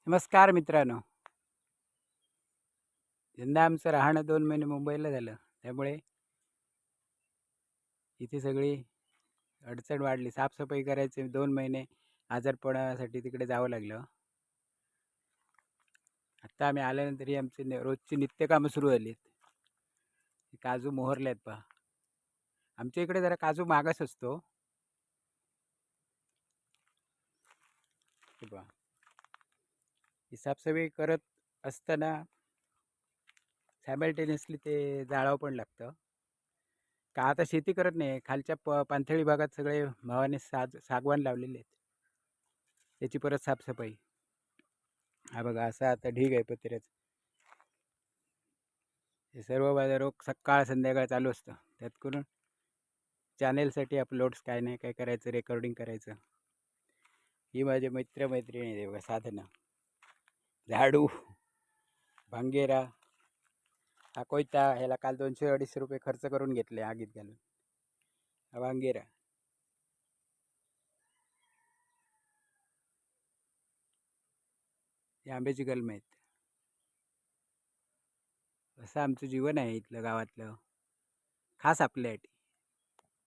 नमस्कार मित्रांनो. यंदा आमचं राहणं 2 महिने मुंबईला झालं. त्यामुळे इथे सगळी अडचण वाढली. साफसफाई करायची 2 महिने आजारपणासाठी तिकडे जावं लागलं. आत्ता आम्ही आल्यानंतर ही आमची रोजची नित्यकामं सुरू झाली आहेत. काजू मोहरले आहेत पहा. आमच्या इकडे जरा काजू महागच असतो. हे पहा. ही साफसफाई करत असताना सायमल्टेनियसली ते जाळावं पण लागतं. का आता शेती करत नाही. खालच्या पाणथळी भागात सगळे भावाने सागवान लावलेले आहेत. त्याची परत साफसफाई. हा बघा असा आता ढीग आहे पत्र्याचं. हे सर्व माझं रोज सकाळ संध्याकाळ चालू असतं. त्यात करून चॅनेलसाठी अपलोड्स काय नाही काय करायचं, रेकॉर्डिंग करायचं. ही माझे मित्रमैत्रिणी आहे बघा. साधना, झाडू, भांगेरा, हा कोयता. ह्याला काल 200-250 रुपये खर्च करून घेतले आगीत घालून. हा भांगेरा. हे आंब्याची कलम आहेत. असं आमचं जीवन आहे इथलं गावातलं, खास आपल्यासाठी.